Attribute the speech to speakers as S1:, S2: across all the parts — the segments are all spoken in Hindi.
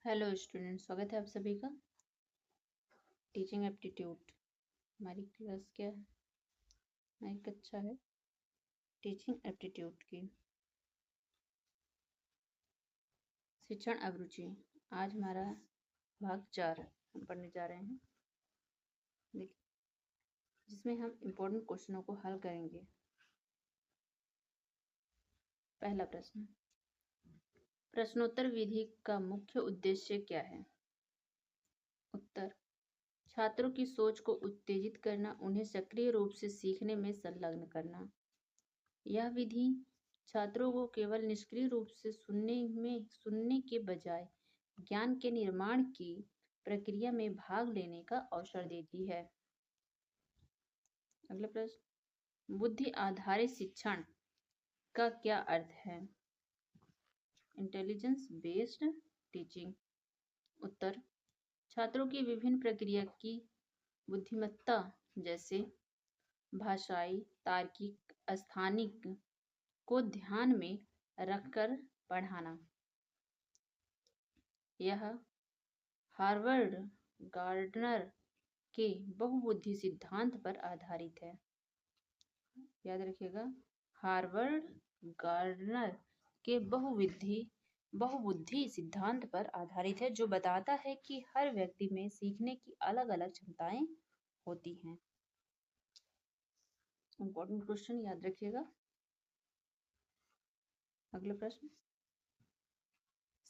S1: हेलो स्टूडेंट, स्वागत है आप सभी का टीचिंग एप्टीट्यूड। हमारी क्लास क्या है? हमारी कक्षा है टीचिंग एप्टीट्यूड की शिक्षण अभिरुचि। आज हमारा भाग 4 हम पढ़ने जा रहे हैं, जिसमें हम इम्पोर्टेंट क्वेश्चनों को हल करेंगे। पहला प्रश्न, प्रश्नोत्तर विधि का मुख्य उद्देश्य क्या है? उत्तर, छात्रों की सोच को उत्तेजित करना, उन्हें सक्रिय रूप से सीखने में संलग्न करना। यह विधि छात्रों को केवल निष्क्रिय रूप से सुनने के बजाय ज्ञान के निर्माण की प्रक्रिया में भाग लेने का अवसर देती है। अगला प्रश्न, बुद्धि आधारित शिक्षण का क्या अर्थ है? Intelligence based teaching. उत्तर, छात्रों की विभिन्न प्रक्रिया की बुद्धिमत्ता जैसे भाषाई, तार्किक, स्थानिक को ध्यान में रखकर पढ़ाना। यह हार्वर्ड गार्डनर के बहुबुद्धि सिद्धांत पर आधारित है। याद रखिएगा, हार्वर्ड गार्डनर के बहुबुद्धि सिद्धांत पर आधारित है, जो बताता है कि हर व्यक्ति में सीखने की अलग अलग क्षमताएं होती हैं। इंपॉर्टेंट क्वेश्चन याद रखिएगा। अगला प्रश्न,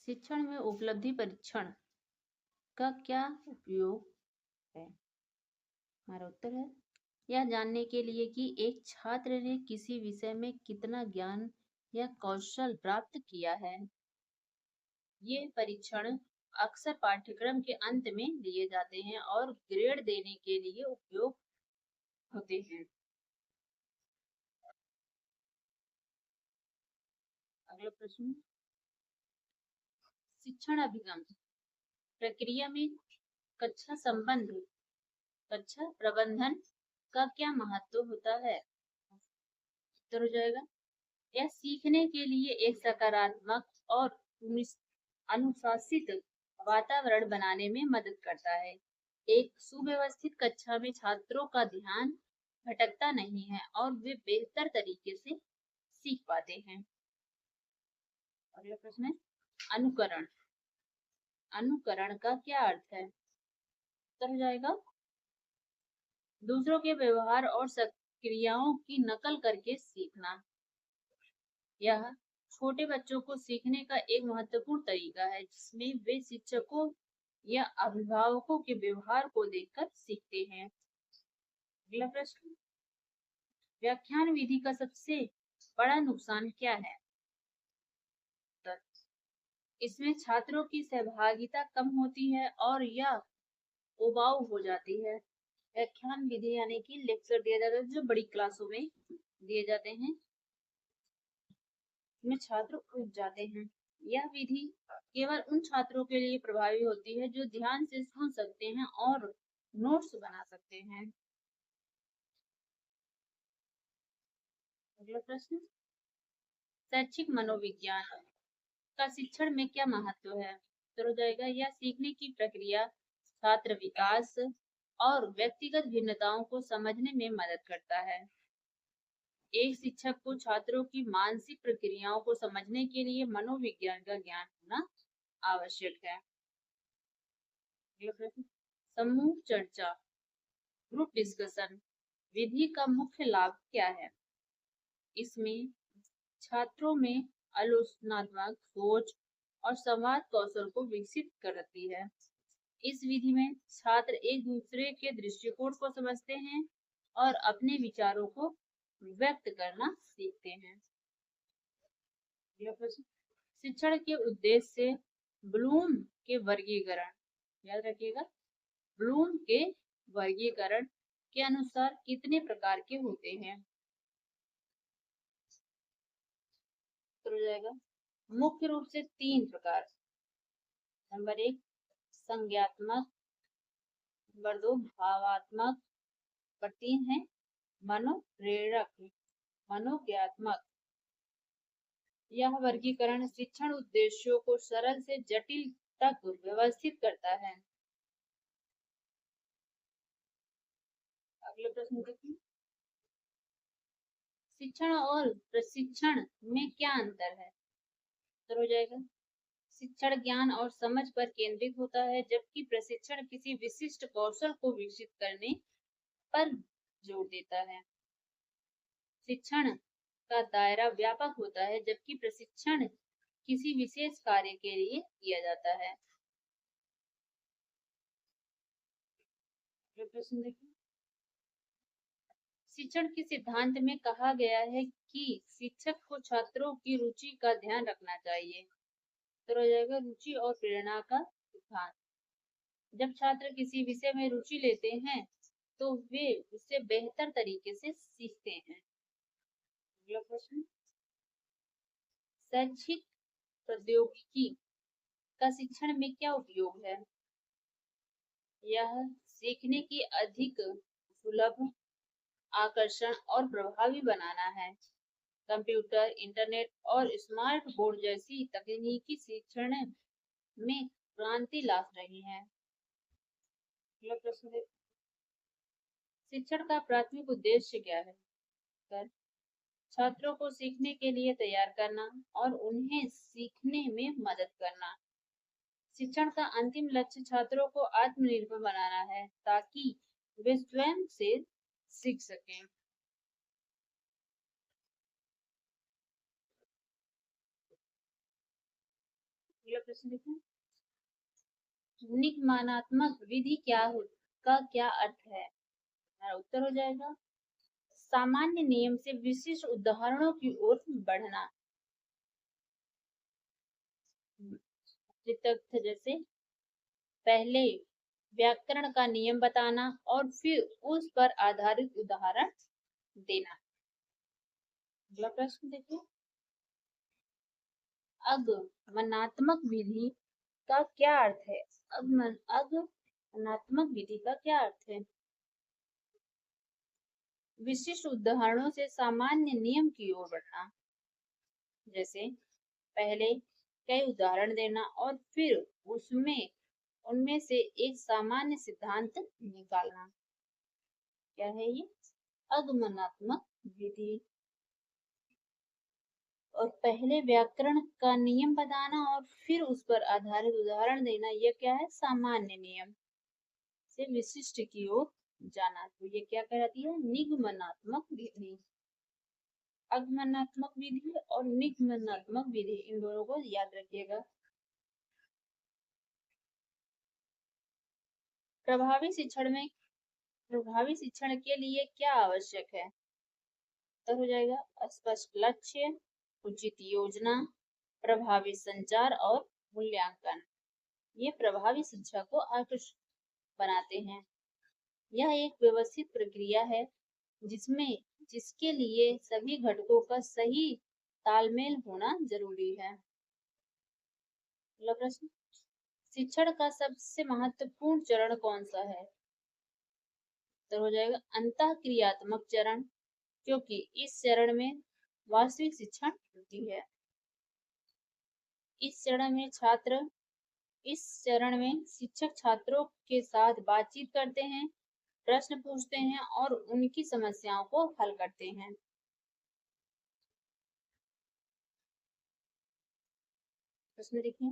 S1: शिक्षण में उपलब्धि परीक्षण का क्या उपयोग है? हमारा उत्तर है, यह जानने के लिए कि एक छात्र ने किसी विषय में कितना ज्ञान या कौशल प्राप्त किया है। ये परीक्षण अक्सर पाठ्यक्रम के अंत में लिए जाते हैं और ग्रेड देने के लिए उपयोग होते हैं। अगला प्रश्न, शिक्षण अभिगम प्रक्रिया में कक्षा प्रबंधन का क्या महत्व होता है? उत्तर हो जाएगा, यह सीखने के लिए एक सकारात्मक और अनुशासित वातावरण बनाने में मदद करता है। एक सुव्यवस्थित कक्षा में छात्रों का ध्यान भटकता नहीं है और वे बेहतर तरीके से सीख पाते हैं। अगला प्रश्न है, अनुकरण। अनुकरण का क्या अर्थ है? उत्तर हो जाएगा, दूसरों के व्यवहार और क्रियाओं की नकल करके सीखना। यह छोटे बच्चों को सीखने का एक महत्वपूर्ण तरीका है, जिसमें वे शिक्षकों या अभिभावकों के व्यवहार को देखकर सीखते हैं। अगला प्रश्न, व्याख्यान विधि का सबसे बड़ा नुकसान क्या है? इसमें छात्रों की सहभागिता कम होती है और यह उबाऊ हो जाती है। व्याख्यान विधि यानी कि लेक्चर दिया जाता है जो बड़ी क्लासों में दिए जाते हैं, में छात्र उब जाते हैं। यह विधि केवल उन छात्रों के लिए प्रभावी होती है जो ध्यान से सुन सकते हैं और नोट्स बना सकते हैं। अगला प्रश्न, शैक्षिक मनोविज्ञान का शिक्षण में क्या महत्व है? तो हो जाएगा, यह सीखने की प्रक्रिया, छात्र विकास और व्यक्तिगत भिन्नताओं को समझने में मदद करता है। एक शिक्षक को छात्रों की मानसिक प्रक्रियाओं को समझने के लिए मनोविज्ञान का ज्ञान होना आवश्यक है। समूह चर्चा, ग्रुप डिस्कशन विधि का मुख्य लाभ क्या है? इसमें छात्रों में आलोचनात्मक सोच और संवाद कौशल को विकसित करती है। इस विधि में छात्र एक दूसरे के दृष्टिकोण को समझते हैं और अपने विचारों को व्यक्त करना सीखते हैं। शिक्षण के उद्देश्य से ब्लूम के वर्गीकरण, याद रखिएगा, ब्लूम के वर्गीकरण के अनुसार कितने प्रकार के होते हैं? तो जाएगा, मुख्य रूप से 3 प्रकार। नंबर 1 संज्ञात्मक, नंबर 2 भावात्मक, नंबर 3 है मनोप्रेरक, मनोज्ञात्मक। यह वर्गीकरण शिक्षण उद्देश्यों को सरल से जटिल तक व्यवस्थित करता है। अगले प्रश्न देखिए, शिक्षण और प्रशिक्षण में क्या अंतर है? उत्तर हो जाएगा, शिक्षण ज्ञान और समझ पर केंद्रित होता है, जबकि प्रशिक्षण किसी विशिष्ट कौशल को विकसित करने पर जोर देता है। शिक्षण का दायरा व्यापक होता है, जबकि प्रशिक्षण किसी विशेष कार्य के लिए किया जाता है। प्रश्न देखिए, शिक्षण के सिद्धांत में कहा गया है कि शिक्षक को छात्रों की रुचि का ध्यान रखना चाहिए। तो हो जाएगा, रुचि और प्रेरणा का सिद्धांत। जब छात्र किसी विषय में रुचि लेते हैं तो वे उससे बेहतर तरीके से सीखते हैं। अगला प्रश्न, शैक्षिक प्रौद्योगिकी का शिक्षण में क्या उपयोग है? यह सीखने की अधिक सुलभ, आकर्षण और प्रभावी बनाना है। कंप्यूटर, इंटरनेट और स्मार्ट बोर्ड जैसी तकनीकी शिक्षण में क्रांति ला रही है। अगला प्रश्न है, शिक्षण का प्राथमिक उद्देश्य क्या है? कर छात्रों को सीखने के लिए तैयार करना और उन्हें सीखने में मदद करना। शिक्षण का अंतिम लक्ष्य छात्रों को आत्मनिर्भर बनाना है ताकि वे स्वयं से सीख सकें। अगला प्रश्न देखें, निगमनात्मक विधि का क्या अर्थ है? उत्तर हो जाएगा, सामान्य नियम से विशिष्ट उदाहरणों की ओर बढ़ना। तथ्य जैसे पहले व्याकरण का नियम बताना और फिर उस पर आधारित उदाहरण देना। अगला प्रश्न देखिए, आगमनात्मक विधि का क्या अर्थ है? आगमनात्मक विधि का क्या अर्थ है? विशिष्ट उदाहरणों से सामान्य नियम की ओर बढ़ना। जैसे पहले कई उदाहरण देना और फिर उनमें से एक सामान्य सिद्धांत निकालना। क्या है ये? आगमनात्मक विधि। और पहले व्याकरण का नियम बताना और फिर उस पर आधारित उदाहरण देना, यह क्या है? सामान्य नियम से विशिष्ट की ओर जाना। तो ये क्या कहलाती है? निगमनात्मक विधि। आगमनात्मक विधि और निगमनात्मक विधि, इन दोनों को याद रखिएगा। प्रभावी शिक्षण के लिए क्या आवश्यक है? तो हो जाएगा, स्पष्ट लक्ष्य, उचित योजना, प्रभावी संचार और मूल्यांकन। ये प्रभावी शिक्षा को आकर्षक बनाते हैं। यह एक व्यवस्थित प्रक्रिया है जिसके लिए सभी घटकों का सही तालमेल होना जरूरी है। अगला प्रश्न, शिक्षण का सबसे महत्वपूर्ण चरण कौन सा है? तो हो जाएगा, अंतःक्रियात्मक चरण, क्योंकि इस चरण में वास्तविक शिक्षण होती है। इस चरण में शिक्षक छात्रों के साथ बातचीत करते हैं, प्रश्न पूछते हैं और उनकी समस्याओं को हल करते हैं। प्रश्न देखिए,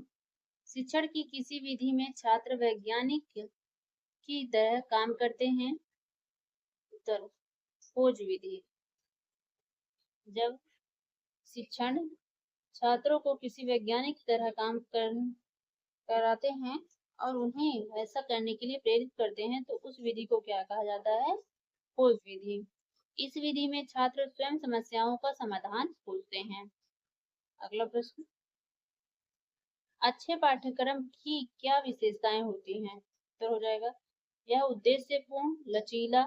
S1: शिक्षण की किसी विधि में छात्र वैज्ञानिक की तरह काम करते हैं। उत्तर, खोज विधि। जब शिक्षण छात्रों को किसी वैज्ञानिक की तरह काम कराते हैं और उन्हें ऐसा करने के लिए प्रेरित करते हैं तो उस विधि को क्या कहा जाता है? खोज विधि। इस विधि में छात्र स्वयं समस्याओं का समाधान खोजते हैं। अगला प्रश्न, अच्छे पाठ्यक्रम की क्या विशेषताएं होती हैं? तो हो जाएगा, यह उद्देश्यपूर्ण, लचीला,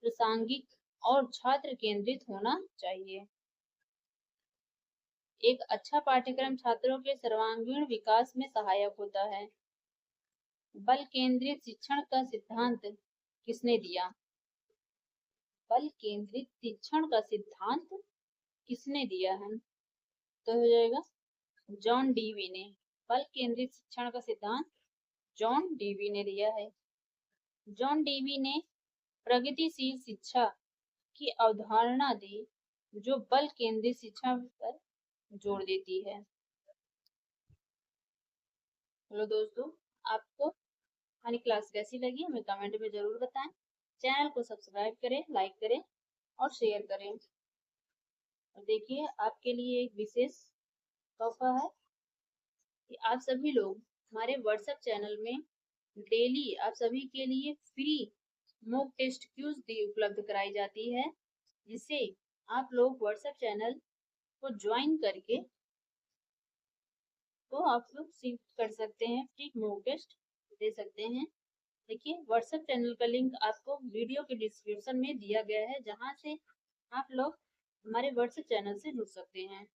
S1: प्रासंगिक और छात्र केंद्रित होना चाहिए। एक अच्छा पाठ्यक्रम छात्रों के सर्वांगीण विकास में सहायक होता है। बल केंद्रित शिक्षण का सिद्धांत किसने दिया? बल केंद्रित शिक्षण का सिद्धांत किसने दिया है? तो हो जाएगा, जॉन डीवी ने। बल केंद्रित शिक्षण का सिद्धांत जॉन डेवी ने दिया है। जॉन डेवी ने प्रगतिशील शिक्षा की अवधारणा दी जो बल केंद्रित शिक्षा पर जोर देती है। हेलो दोस्तों, आपको हमारी क्लास कैसी लगी हमें कमेंट में जरूर बताएं। चैनल को सब्सक्राइब करें, लाइक करें और शेयर करें। और देखिए, आपके लिए एक विशेष तोहफा है कि आप सभी लोग हमारे व्हाट्सएप चैनल में डेली आप सभी के लिए फ्री मॉक टेस्ट क्यूज उपलब्ध कराई जाती है, जिससे आप लोग व्हाट्सएप चैनल को ज्वाइन करके तो आप लोग सीख कर सकते हैं, फ्री मॉक टेस्ट दे सकते हैं। देखिए, व्हाट्सएप चैनल का लिंक आपको वीडियो के डिस्क्रिप्शन में दिया गया है, जहां से आप लोग हमारे व्हाट्सएप चैनल से जुड़ सकते हैं।